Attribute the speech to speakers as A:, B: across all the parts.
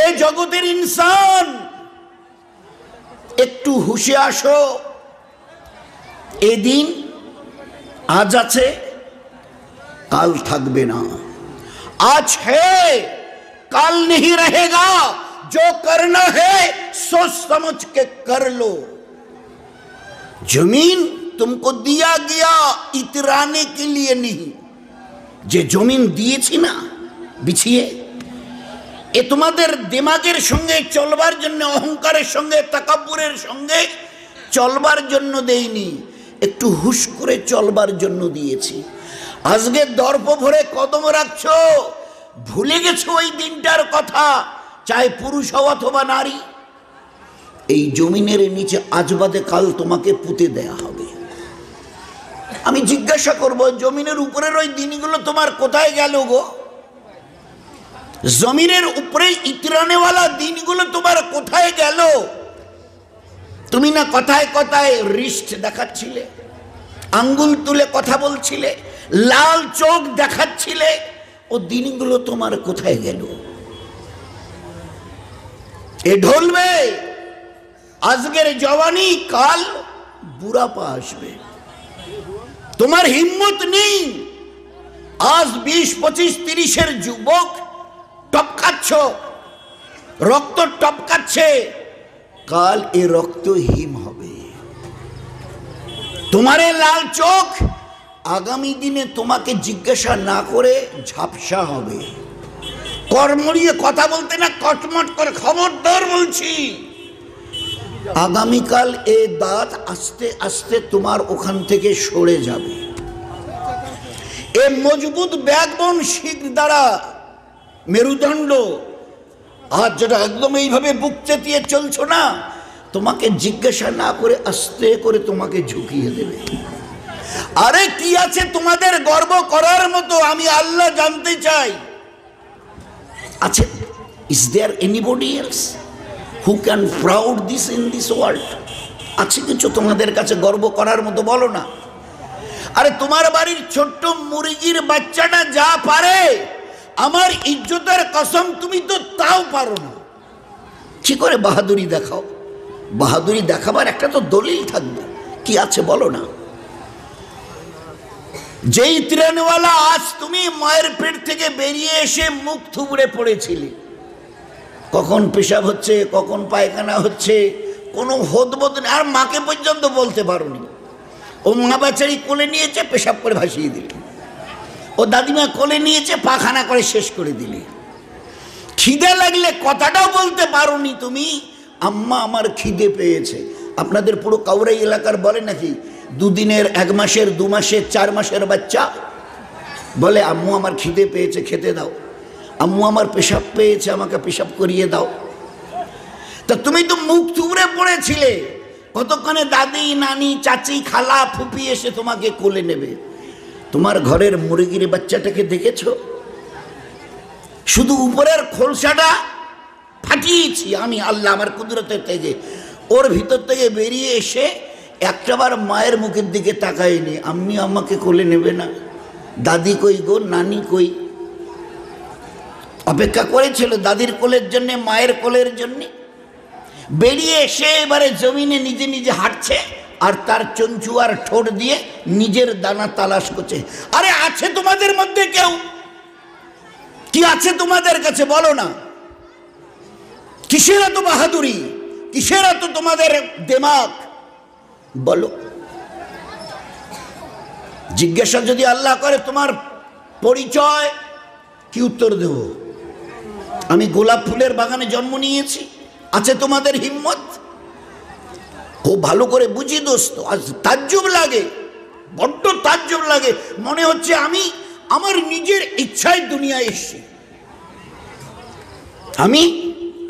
A: এ জগতের ইনসান, একটু হুশে আসো। এদিন আজ আছে, কাল থাকবে না। आज है कल नहीं रहेगा, जो करना है सोच समझ के कर लो। जमीन तुमको दिया गया इतराने के लिए नहीं। যে জমিন দিয়েছি না বিছিয়ে, এ তোমাদের দিমাগের সঙ্গে চলবার জন্য, অহংকারের সঙ্গে তাকাব্বুরের সঙ্গে চলবার জন্য দেইনি, একটু হুশ করে চলবার জন্য দিয়েছি। আজকে দর্প ভরে কদম রাখছো, ভুলে গেছো ওই দিনটার কথা, চাই পুরুষ হও অথবা নারী। এই জমিনের নিচে আজ বাদে কাল তোমাকে পুঁতে দেয়া হবে। আমি জিজ্ঞাসা করব, জমিনের উপরের ওই দিনগুলো তোমার কোথায় গেল গো? জমিনের উপরে ইতরানেওয়ালা দিনগুলো তোমার কোথায় গেল? তুমি না কথায় কথায় রিস্ট দেখাচ্ছিলে, আঙ্গুল তুলে কথা বলছিলে, লাল চোখ দেখাচ্ছিলে, ও দিনগুলো তোমার কোথায় গেল? এ ঢলবে, আজকের জওয়ানি কাল বুড়াপা আসবে। তোমার হিম্মত নেই। আজ 20, 25, 30-এর যুবক টপকাচ্ছ, রক্ত টপকাচ্ছে, কাল এ রক্ত হিম হবে। তোমার লাল চোখ আগামী দিনে তোমাকে জিজ্ঞাসা না করে ঝাপসা হবে। কর্মড়িয়ে কথা বলতে না, কটমট করে খবরদার বলছি। আগামীকাল এ দাঁত আস্তে আস্তে তোমার ওখান থেকে সরে যাবে। এ মজবুত ব্যাকবোন শিক দ্বারা মেরুদণ্ড, আর যেটা একদম এইভাবে বুক চেতিয়ে চলছো না, তোমাকে জিজ্ঞাসা না করে আস্তে করে তোমাকে ঝুঁকিয়ে দেবে। আরে কি আছে তোমাদের গর্ব করার মতো? আমি আল্লাহ জানতে চাই। আছে? Is there anybody else who can proud this in this world? আছে কিছু তোমাদের কাছে গর্ব করার মতো? বলো না। আরে তোমার বাড়ির ছোট্ট মুরগির বাচ্চাটা যা পারে, আমার ইজ্জতের কসম তুমি তো তাও পারো না। কি করে বাহাদুরি দেখাও? বাহাদুরি দেখাবার একটা তো দলিল থাকবে। কি আছে বলো না। যেই ত্রাণওয়ালা আজ তুমি মায়ের পেট থেকে বেরিয়ে এসে মুখ থুবড়ে পড়েছিলে, কখন পেশাব হচ্ছে, কখন পায়খানা হচ্ছে, কোনো হদবদ নেই, আর মাকে পর্যন্ত বলতে পারোনি। ও মা বাচ্চারি কোলে নিয়েছে, পেশাব করে ভাসিয়ে দিলে। ও দাদিমা কোলে নিয়েছে, পাখানা করে শেষ করে দিলে। খিদে লাগলে কথাটাও বলতে পারোনি তুমি, আম্মা আমার খিদে পেয়েছে। আপনাদের পুরো কাউরাই এলাকার বলে নাকি, 2 দিনের, 1 মাসের, 2 মাসের, 4 মাসের বাচ্চা বলে আম্মু আমার খিদে পেয়েছে, খেতে দাও। আম্মু আমার পেশাব পেয়েছে, আমাকে পেশাব করিয়ে দাও। তা তুমি তো মুখ থুবড়ে পড়েছিলে, কতক্ষণে দাদি, নানি, চাচি, খালা, ফুপি এসে তোমাকে কোলে নেবে। তোমার ঘরের মুরগির বাচ্চাটাকে দেখেছো? শুধু উপরের খোলসাটা ফাটিয়েছি আমি, আল্লাহ আমার কুদরতের থেকে। ওর ভিতর থেকে বেরিয়ে এসে একটাবার মায়ের মুখের দিকে তাকায়নি। আম্মি আমাকে কোলে নেবে না, দাদি কই গো, নানি কই? অপেক্ষা করেছিল দাদির কোলের জন্যে, মায়ের কোলের জন্যে। বেরিয়ে এসে এবারে জমিনে নিজে নিজে হাঁটছে, আর তার চঞ্চু আর ঠোঁট দিয়ে নিজের দানা তালাশ করছে। আরে আছে তোমাদের মধ্যে কেউ? কি আছে তোমাদের কাছে বলো না। কিসের এত বাহাদুরি, কিসের এত তোমাদের দিমাগ বলো। জিজ্ঞাসা যদি আল্লাহ করে তোমার পরিচয়, কি উত্তর দেব? আমি গোলাপ ফুলের বাগানে জন্ম নিয়েছি। আছে তোমাদের হিম্মত? খুব ভালো করে বুঝি দোস্ত। আজ তাজ্জুব লাগে, বড্ড তাজ্জুব লাগে। মনে হচ্ছে আমি আমার নিজের ইচ্ছায় দুনিয়ায় এসেছি।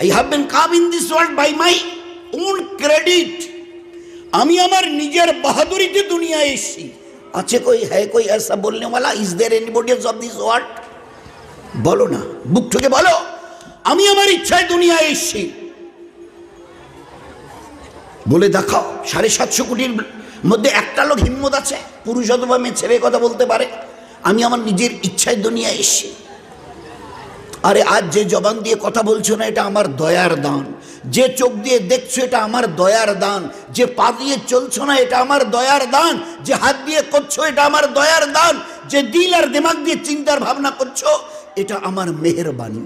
A: I have been come in this world by my own credit. আমি আমার নিজের বাহাদুরিতে দুনিয়ায় এসেছি। আছে কই, হ্যাঁ কই ऐसा बोलने वाला? Is there anybody else of this world? বলো না, বুক থেকে বলো, আমি আমার ইচ্ছায় দুনিয়ায় এসেছি। বলে দেখাও 750 কোটির মধ্যে একটা লোক হিম্মত আছে, পুরুষ অথবা মেয়ে, ছেলে কথা বলতে পারে আমি আমার নিজের ইচ্ছায় দুনিয়ায় এসেছি। আরে আজ যে জবান দিয়ে কথা বলছো না, এটা আমার দয়ার দান। যে চোখ দিয়ে দেখছো, এটা আমার দয়ার দান। যে পা দিয়ে চলছো না, এটা আমার দয়ার দান। যে হাত দিয়ে করছো, এটা আমার দয়ার দান। যে দিল আর দিমাগ দিয়ে চিন্তার ভাবনা করছো, এটা আমার মেহেরবানি,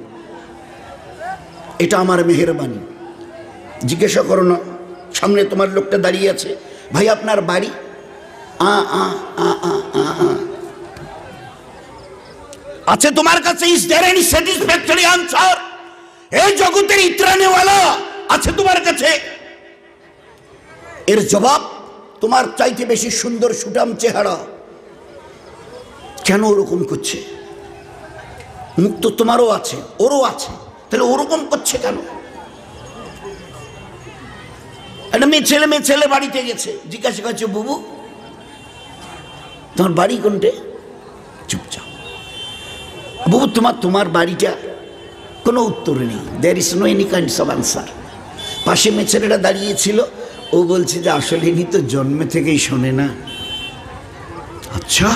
A: এটা আমার মেহেরবানি। জিজ্ঞাসা করো না, সামনে তোমার লোকটা দাঁড়িয়ে আছে, ভাই আপনার বাড়ি? আছে তোমার কাছে? Is there any satisfactory answer? এই জগতের ইতরানেওয়ালা আছে তোমার কাছে? এর জবাব, তোমার চাইতে বেশি সুন্দর সুঠাম চেহারা। কেন ওরকম করছে? মুখ তো তোমারও আছে, ওরও আছে, তাহলে ওরকম করছে কেন? একটা মেয়ে ছেলে বাড়িতে গেছে, জিজ্ঞাসা করছে, বুবু তোমার বাড়ি কোনটে? চুপচাপ। বুবু তোমার বাড়িটা? কোনো উত্তর নেই। There is no any kinds of answer. পাশে মেয়ে ছেলেটা দাঁড়িয়েছিল, ও বলছে যে আসলে ইনি তো জন্মে থেকেই শোনে না। আচ্ছা,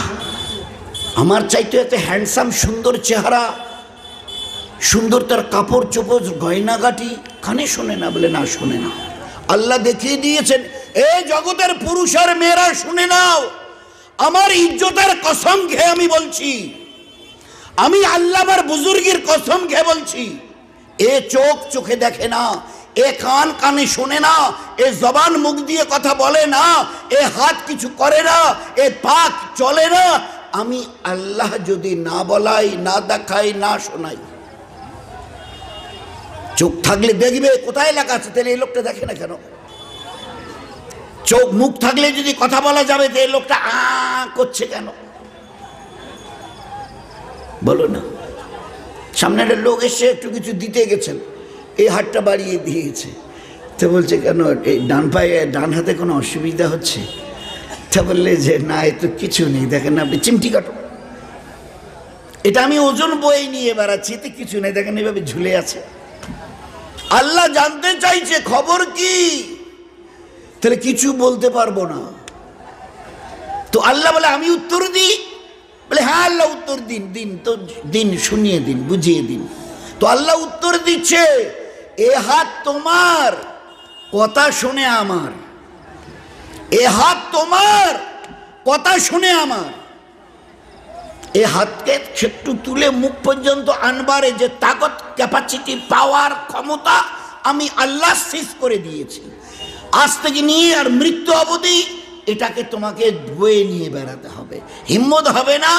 A: আমার চাইতে এত হ্যান্ডসাম, সুন্দর চেহারা, সুন্দর তার কাপড় চোপড় গয়নাগাটি, কানে শোনে না? বলে না, শোনে না। আল্লাহ দেখিয়ে দিয়েছেন, এই জগতের পুরুষ আর মেয়েরা শুনে নাও, আমার ইজ্জতের কসম খেয়ে আমি বলছি, আমি আল্লাহ আমার বুজুর্গের কসম খেয়ে বলছি, এ চোখ চোখে দেখে না, এ কান কানে শোনে না, এ জবান মুখ দিয়ে কথা বলে না, এ হাত কিছু করে না, এ পাক চলে না, আমি আল্লাহ যদি না বলাই, না দেখাই, না শোনাই। চোখ থাকলে দেখবে কোথায় লেখা আছে, তাহলে এই লোকটা দেখে না কেন? চোখ মুখ থাকলে যদি কথা বলা যাবে, তো এই লোকটা করছে কেন? বলো না। সামনে একটা লোক এসে একটু কিছু দিতে গেছেন, এই হাতটা বাড়িয়ে দিয়েছে, তো বলছে কেন এই ডান পায়ে ডান হাতে কোনো অসুবিধা হচ্ছে? তা বললে যে না, এ তো কিছু নেই, দেখেন আপনি চিমটি কাটো, এটা আমি ওজন বয়ে নিয়ে বেড়াচ্ছি, এতে কিছু নেই, দেখেন এভাবে ঝুলে আছে। আল্লাহ জানতে চাইছে খবর কি, তাহলে কিছু বলতে পারবো না। তো আল্লাহ বলে আমি উত্তর দিই? বলে হ্যাঁ আল্লাহ উত্তর দিন, দিন তো দিন, শুনিয়ে দিন, বুঝিয়ে দিন। তো আল্লাহ উত্তর দিচ্ছে, এ হাত তোমার, কথা শুনে আমার, এ হাত তোমার, কথা শুনে আমার। এ হাতকে একটু তুলে মুখ পর্যন্ত আনবারে যে তাকত, ক্যাপাসিটি, পাওয়ার, ক্ষমতা আমি আল্লাহ সিজ করে দিয়েছি। আজ থেকে নিয়ে আর মৃত্যু অবধি এটাকে তোমাকে বয়ে নিয়ে বেড়াতে হবে, হিম্মত হবে না।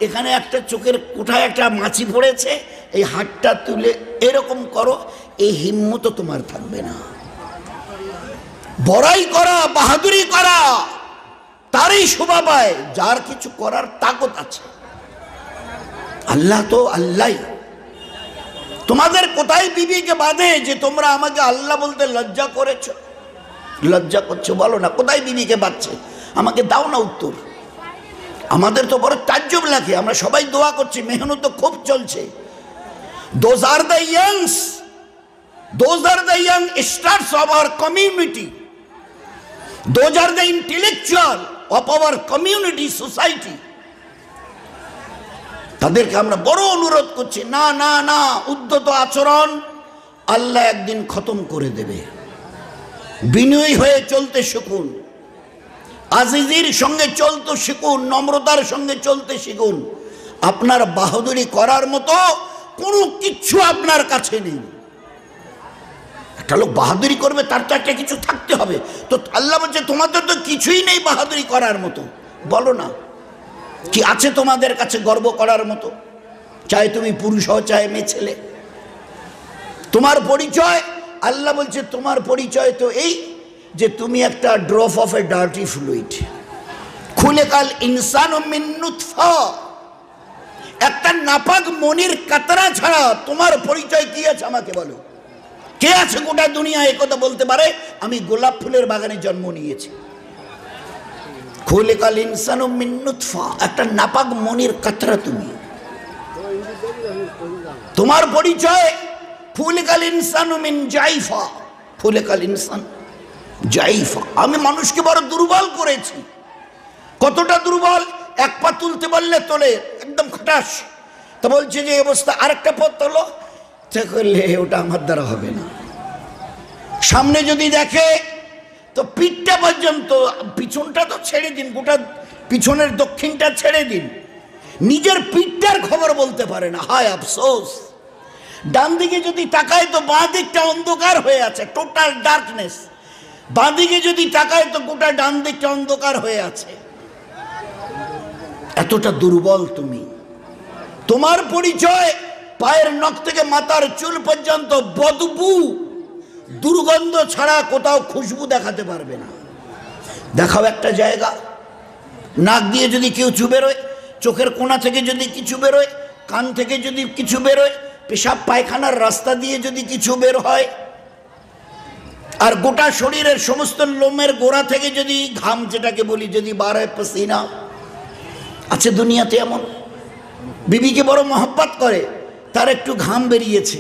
A: এখানে একটা চোখের কোঠায় একটা মাছি পড়েছে, এই হাতটা তুলে এরকম করো, এই হিম্মত তোমার থাকবে না। বড়াই করা, বাহাদুরি করা তারই শোভা পায় যার কিছু করার তাকত আছে। আল্লাহ তো আল্লাহ। তোমাদের কোথায় বিবিকে বাঁধে যে তোমরা আমাকে আল্লাহ বলতে লজ্জা করেছো, লজ্জা করছো? বলো না, কোথায় বিবিকে বাঁধছে? আমাকে দাও না উত্তর। আমাদের তো বড় তাজ্জব লাগে, আমরা সবাই দোয়া করছি, মেহনত তো খুব চলছে। Those are the young stars of our community. Those are the intellectual of our community, society. তাদেরকে আমরা বড় অনুরোধ করছি, না না না, উদ্ধত আচরণ আল্লাহ একদিন খতম করে দেবে। বিনয়ী হয়ে চলতে শিখুন, আজিজির সঙ্গে চলতে শিখুন, নম্রতার সঙ্গে চলতে শিখুন। আপনার বাহাদুরি করার মতো কোনো কিচ্ছু আপনার কাছে নেই। একটা লোক বাহাদুরি করবে, তার তো একটা কিছু থাকতে হবে। তো আল্লাহ বলছে তোমাদের তো কিছুই নেই বাহাদুরি করার মতো। বলো না, কি আছে তোমাদের কাছে গর্ব করার মতো? চাই তুমি পুরুষ হও, চাই মেয়ে ছেলে, তোমার পরিচয় আল্লাহ বলছে তোমার পরিচয় তো এই যে তুমি একটা drop of a dirty fluid. খুলিকাল ইনসানু মিন নুতফা, একটা নাপাক মনির কাতরা ছাড়া তোমার পরিচয় কি আছে আমাকে বলো? কে আছে গোটা দুনিয়া এই কথা বলতে পারে আমি গোলাপ ফুলের বাগানে জন্ম নিয়েছি? খুলিকাল ইনসানু মিন নুতফা, একটা নাপাক মনির কাতরা তুমি। তোমার পরিচয় খুলিকাল ইনসানু মিন জাইফা, খুলিকাল ইনসান জাইফা। আমি মানুষকে বড় দুর্বল করেছি। কতটা দুর্বল? এক পা তুলতে বললে তোলে একদম খটাস, তো বলছে যে অবস্থা, আরেকটা পথ হলো, করলে ওটা আমার দ্বারা হবে না। সামনে যদি দেখে তো পিঠটা পর্যন্ত, পিছনটা তো ছেড়ে দিন, গোটা পিছনের দক্ষিণটা ছেড়ে দিন, নিজের পিঠটার খবর বলতে পারে না, হায় আফসোস। ডান দিকে যদি তাকায় তো বাঁ দিকটা অন্ধকার হয়ে আছে, টোটাল ডার্কনেস। বাঁ দিকে যদি তাকায় তো গোটা ডান দিকটা অন্ধকার হয়ে আছে। এতটা দুর্বল তুমি। তোমার পরিচয় পায়ের নখ থেকে মাথার চুল পর্যন্ত বদবু, দুর্গন্ধ ছাড়া কোথাও খুশবু দেখাতে পারবে না। দেখাও একটা জায়গা, নাক দিয়ে যদি কেউ চু বেরোয়, চোখের কোণা থেকে যদি কিছু বেরোয়, কান থেকে যদি কিছু বেরোয়, পেশাব পায়খানার রাস্তা দিয়ে যদি কিছু বের হয়, আর গোটা শরীরের সমস্ত লোমের গোড়া থেকে যদি ঘাম, যেটাকে বলি, যদি বার হয় পসিনা। আছে দুনিয়াতে এমন, বিবিকে বড় মহব্বত করে, তার একটু ঘাম বেরিয়েছে,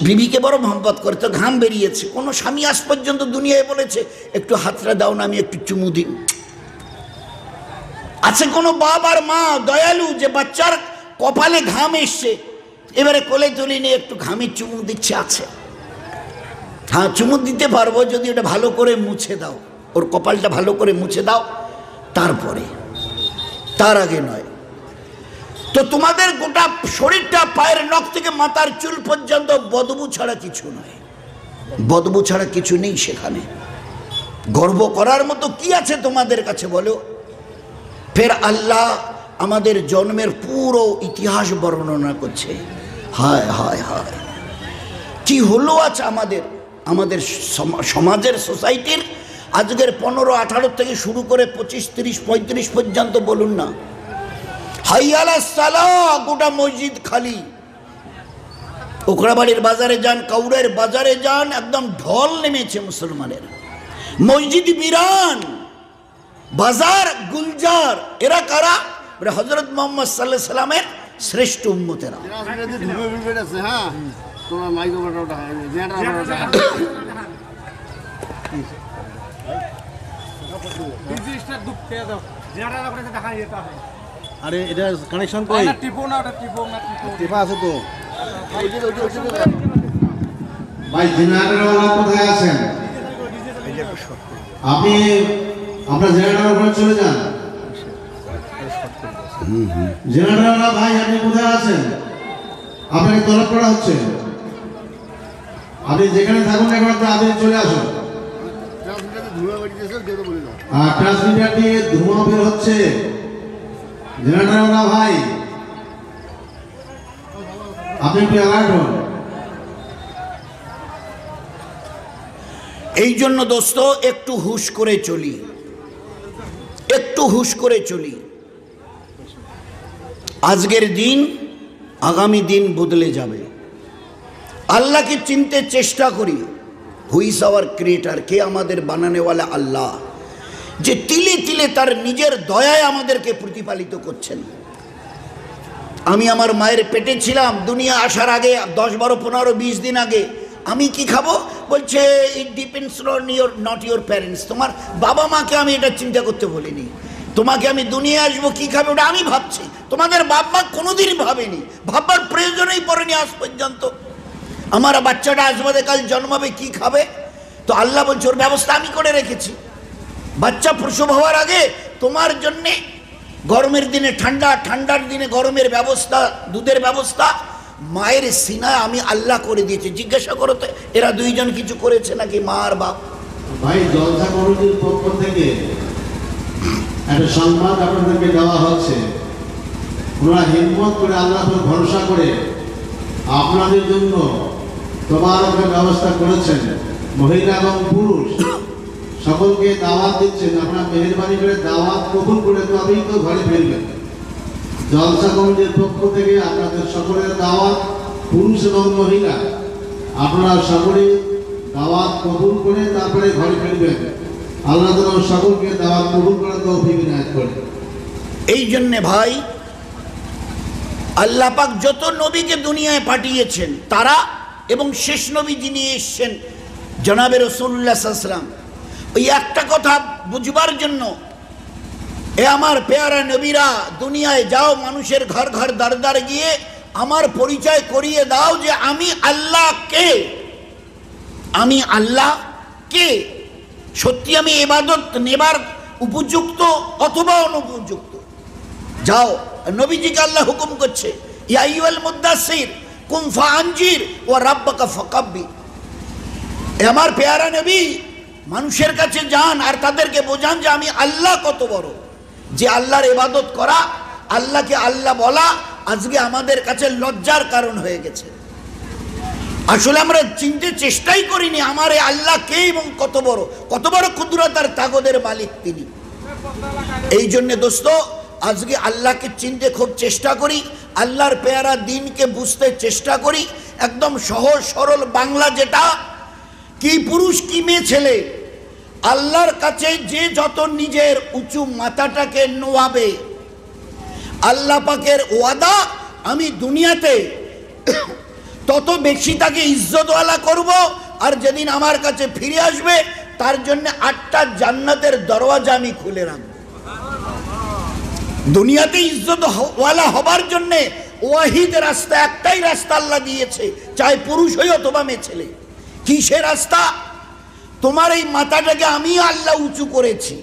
A: বিবিকে বড় মহব্বত করে তো ঘাম বেরিয়েছে। কোনো স্বামী আজ পর্যন্ত দুনিয়ায় বলেছে একটু হাতটা দাও না, আমি একটু চুমু দিন? আছে কোনো বাপ আর মা দয়ালু যে বাচ্চার কপালে ঘাম এসছে, এবারে কোলে তুলে নিয়ে একটু ঘামের চুমু দিচ্ছে? আছে। হ্যাঁ, চুমু দিতে পারবো যদি ওটা ভালো করে মুছে দাও, ওর কপালটা ভালো করে মুছে দাও, তারপরে, তার আগে নয়। তো তোমাদের গোটা শরীরটা পায়ের নখ থেকে মাথার চুল পর্যন্ত বদবু ছাড়া কিছু নয়, বদবু ছাড়া কিছু নেই সেখানে। গর্ব করার মতো কি আছে তোমাদের কাছে বলো? ফের আল্লাহ আমাদের জন্মের পুরো ইতিহাস বর্ণনা করছে। হায় হায় হায়, কি হলো আজ আমাদের, আমাদের সমাজের, সোসাইটির। আজকের 15-18 থেকে শুরু করে 25, 30, 35 পর্যন্ত বলুন না, হাইয়ালা সালাহ, গোটা মসজিদ খালি। ওকরাবাড়ির বাজারে যান, কাউরের বাজারে যান, একদম ঢল নেমেছে মুসলমানের। মসজিদ বিরান, বাজার গুলজার। এরা কারা? হযরত মুহাম্মদ সাল্লাল্লাহু আলাইহি সাল্লামের শ্রেষ্ঠ উম্মতেরা।
B: আরে এটা কানেকশন কই? টিপা আছে তো
C: ভাই। জেনারেটর কোথায় আছেন আপনি? আপনার জেনারেটর ওখানে চলে যান। জেনারেটর ভাই, আপনি কোথায় আছেন? আপনাকে তলব করা হচ্ছে। আপনি যেখানে থাকুন না কেন, আপনি চলে আসুন। আর ট্রান্সমিটার দিয়ে ধোঁয়া বের হচ্ছে। জেনারেটর ভাই, আপনি একটু অ্যালার্ট হন।
A: এই জন্য দোস্ত, একটু হুশ করে চলি, একটু হুশ করে চলি। আজকের দিন আগামী দিন বদলে যাবে। আল্লাহকে চিনতে চেষ্টা করি। হুই ইজ আওয়ার ক্রিয়েটার, কে আমাদের বানানেওয়ালা? আল্লাহ, যে তিলে তিলে তার নিজের দয়ায় আমাদেরকে প্রতিপালিত করছেন। আমি আমার মায়ের পেটে ছিলাম, দুনিয়া আসার আগে 10, 12, 15, 20 দিন আগে। আমি কি খাবো বলছে, it depends on not your parents. তোমার বাবা মাকে আমি এটা চিন্তা করতে বলিনি। তোমাকে আমি দুনিয়া আসবো, কি খাবে ওটা আমি ভাবছি। তোমাদের বাপ মা কোনোদিনই ভাবেনি, ভাববার প্রয়োজনই পড়েনি আজ পর্যন্ত। আমার বাচ্চাটা আসবাদে কাল জন্মাবে, কি খাবে? তো আল্লাহ বলছে ওর ব্যবস্থা আমি করে রেখেছি। বাচ্চা প্রসব হওয়ার আগে তোমার জন্যে গরমের দিনে ঠান্ডা, ঠান্ডার দিনে গরমের ব্যবস্থা, দুধের ব্যবস্থা মায়ের সিনায় আমি আল্লাহ করে দিয়েছি। জিজ্ঞাসা করো তো এরা দুইজন কিছু করেছে নাকি, মা আর বাপ?
C: ভাই, জলসা কমিটির পক্ষ থেকে একটা সংবাদ আপনাদেরকে দেওয়া হচ্ছে। ওনারা হিম্মত করে, আল্লাহর উপর ভরসা করে আপনাদের জন্য তবারকের ব্যবস্থা করেছেন। মহিলা এবং পুরুষ সকলকে দাওয়াত দিচ্ছেন। আপনারা মেহেরবানি করে দাওয়াত কবুল করে তবেই তো ঘরে ফিরবেন। জলসা কমিটির পক্ষ থেকে আপনাদের সকলের দাওয়াত, পুরুষ এবং মহিলা, আপনারা সকলে দাওয়াত কবুল করে তারপরে ঘরে ফিরবেন। আল্লাহ তাআলা সকলকে দাওয়াত কবুল করে তৌফিক ইনায়াত করেন।
A: এই জন্যে ভাই, আল্লাহ পাক যত নবীকে দুনিয়ায় পাঠিয়েছেন তারা, এবং শেষ নবী যিনি এসছেন জনাবে রাসূলুল্লাহ সাল্লাল্লাহু আলাইহি ওয়াসাল্লাম, ওই একটা কথা বুঝবার জন্য এ আমার পেয়ারা নবীরা, দুনিয়ায় যাও, মানুষের ঘর ঘর দ্বার দ্বার গিয়ে আমার পরিচয় করিয়ে দাও যে আমি আল্লাহ কে, আমি আল্লাহ কে, সত্যি আমি ইবাদত নেবার উপযুক্ত অথবা অনুপযুক্ত। যাও, নবীজিকে আল্লাহ হুকুম করছে, ইয়া আইয়ুহাল মুদ্দাসসির কুম ফাআনজির ওয়া রাব্বাকা ফাকাব্বির। আমার পেয়ারা নবী, মানুষের কাছে যান আর তাদেরকে বোঝান যে আমি আল্লাহ কত বড়, যে আল্লাহর ইবাদত করা, আল্লাহকে আল্লাহ বলা আজকে আমাদের কাছে লজ্জার কারণ হয়ে গেছে। আসলে আমরা চিনতে চেষ্টাই করিনি আমার এই আল্লাহ কে এবং কত বড় কুদরত আর তাগদের মালিক তিনি। এই জন্য দোস্ত, আজকে আল্লাহকে চিনতে খুব চেষ্টা করি, আল্লাহর পেয়ারা দিনকে বুঝতে চেষ্টা করি। একদম সহজ সরল বাংলা, যেটা কি পুরুষ কি মেয়ে ছেলে, আল্লাহর কাছে যে যত নিজের উঁচু মাথাটাকে নোয়াবে, আল্লাহ পাকের ওয়াদা আমি দুনিয়াতে তত বেশি তাকে ইজ্জতওয়ালা করব, আর যেদিন আমার কাছে ফিরে আসবে তার জন্য 8টা জান্নাতের দরওয়াজা আমি খুলে রাখব। দুনিয়াতে ইজ্জত ওয়ালা হবার জন্য ওয়াহিদ রাস্তা, একটাই রাস্তা আল্লাহ দিয়েছে, চাই পুরুষ হই অথবা মেয়ে ছেলে। কিসের রাস্তা? তোমার এই মাথাটাকে আমি আল্লাহ উঁচু করেছি,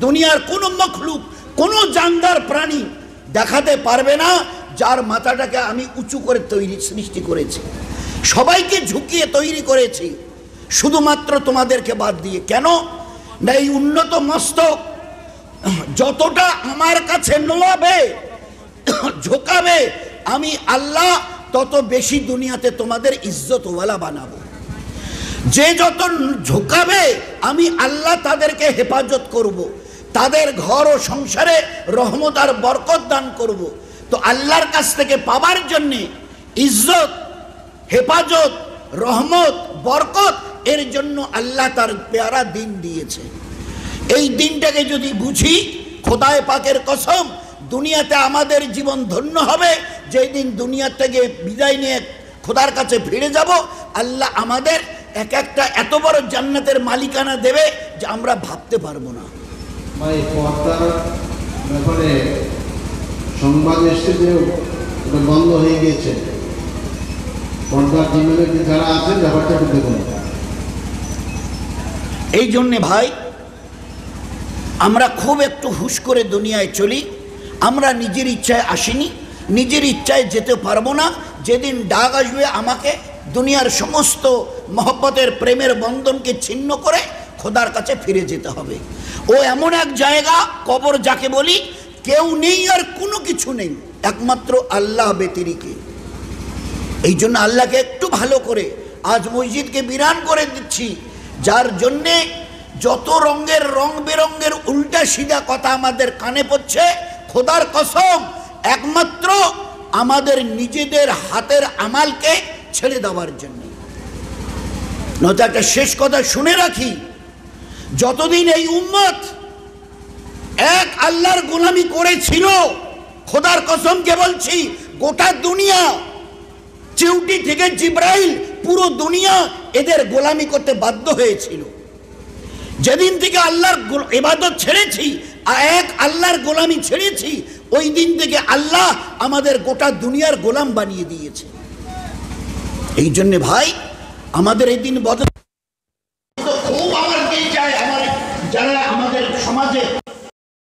A: দুনিয়ার কোনো মখলুক, কোনো জানদার প্রাণী দেখাতে পারবে না যার মাথাটাকে আমি উঁচু করে সৃষ্টি করেছি। সবাইকে ঝুঁকিয়ে তৈরি করেছি, শুধুমাত্র তোমাদেরকে বাদ দিয়ে। কেন না, এই উন্নত মস্তক যতটা আমার কাছে নোয়াবে, ঝোঁকাবে, আমি আল্লাহ তত বেশি দুনিয়াতে তোমাদের ইজ্জতওয়ালা বানাবো। যে যত ঝোঁকাবে আমি আল্লাহ তাদেরকে হেফাজত করব, তাদের ঘর ও সংসারে রহমত আর বরকত দান করব। তো আল্লাহর কাছ থেকে পাবার জন্যে ইজ্জত, হেফাজত, রহমত, বরকত, এর জন্য আল্লাহ তার পেয়ারা দিন দিয়েছে। এই দিনটাকে যদি বুঝি, খোদায়ে পাকের কসম, দুনিয়াতে আমাদের জীবন ধন্য হবে। যেই দিন দুনিয়া থেকে বিদায় নিয়ে খোদার কাছে ফিরে যাব, আল্লাহ আমাদের এক একটা এত বড় জান্নাতের মালিকানা দেবে যে আমরা ভাবতে পারবো না।
C: ভাই, পর্দার ব্যাপারে সংবাদ এসছে যে ওটা বন্ধ হয়ে গিয়েছে। পর্দার জীবনে যারা আছেন ব্যাপারটা একটু দেখুন।
A: এই জন্যে ভাই, আমরা খুব একটু হুশ করে দুনিয়ায় চলি। আমরা নিজের ইচ্ছায় আসিনি, নিজের ইচ্ছায় যেতে পারবো না। যেদিন ডাক আসবে আমাকে দুনিয়ার সমস্ত মহব্বতের প্রেমের বন্ধনকে ছিন্ন করে খোদার কাছে ফিরে যেতে হবে। ও এমন এক জায়গা, কবর যাকে বলি, কেউ নেই আর কোনো কিছু নেই, একমাত্র আল্লাহ ব্যতিরেকে। এই জন্য আল্লাহকে একটু ভালো করে আজ মসজিদকে বিরান করে দিচ্ছি, যার জন্যে যত রঙের রং বেরঙের উল্টা সিধা কথা আমাদের কানে পড়ছে, খোদার কসম একমাত্র আমাদের নিজেদের হাতের আমালকে ছেড়ে দেওয়ার জন্য। নয়তো একটা শেষ কথা শুনে রাখি, যতদিন এই উম্মত এক আল্লাহর গোলামি করেছিল, খোদার কসমকে বলছি, গোটা দুনিয়া, চিউটি থেকে জিব্রাইল, পুরো দুনিয়া এদের গোলামি করতে বাধ্য হয়েছিল। যেদিন থেকে আল্লাহর ইবাদত ছেড়েছি, এক আল্লাহর গোলামি ছেড়েছি, ওই দিন থেকে আল্লাহ আমাদের গোটা দুনিয়ার গোলাম বানিয়ে দিয়েছে। এই জন্য ভাই, আমাদের এই দিন বদল